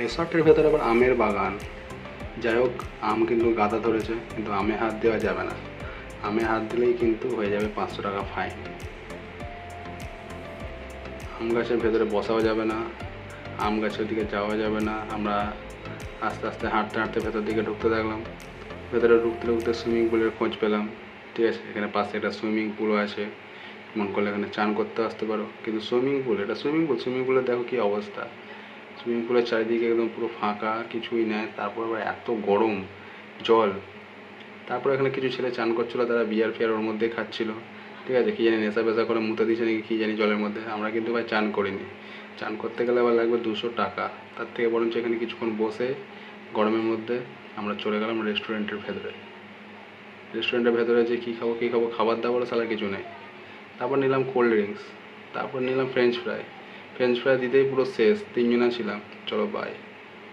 রিসর্টের ভেতরে আবার আমের বাগান। যাই হোক, আম কিন্তু গাদা ধরেছে, কিন্তু আমে হাত দেওয়া যাবে না। আমে হাত দিলেই কিন্তু হয়ে যাবে 500 টাকা ফাইন। আম গাছের ভেতরে বসাও যাবে না, আম গাছের দিকে যাওয়া যাবে না। আমরা আস্তে আস্তে হাঁটতে হাঁটতে ভেতর দিকে ঢুকতে থাকলাম। ভেতরে ঢুকতে ঢুকতে সুইমিং পুলের খোঁজ পেলাম। ঠিক আছে, এখানে পাশে একটা সুইমিং পুলও আছে, মন করলে এখানে চান করতে আসতে পারো। কিন্তু এটা সুইমিং পুলের দেখো কী অবস্থা। সুইমিং পুলের চারিদিকে একদম পুরো ফাঁকা, কিছুই নেই। তারপর আবার এত গরম জল। তারপর এখানে কিছু ছেলে চান করছিলো, তারা বিয়ার ফিয়ার ওর মধ্যে খাচ্ছিলো। ঠিক আছে, কী জানি নেশা ফেশা করে মুতে দিয়েছে নাকি কী জানি জলের মধ্যে। আমরা কিন্তু ভাই চান করিনি। চান করতে গেলে আবার লাগবে 200 টাকা। তার থেকে বরঞ্চ এখানে কিছুক্ষণ বসে গরমের মধ্যে আমরা চলে গেলাম রেস্টুরেন্টের ভেতরে। রেস্টুরেন্টের ভেতরে যে কী খাবো, খাবার দাবারও সালা কিছু নেই। তারপর নিলাম কোল্ড ড্রিঙ্কস, তারপর নিলাম ফ্রেঞ্চ ফ্রাই। ফ্রেঞ্চ ফ্রাই দিতেই পুরো শেষ, 3 জনা ছিলাম। চলো বাই।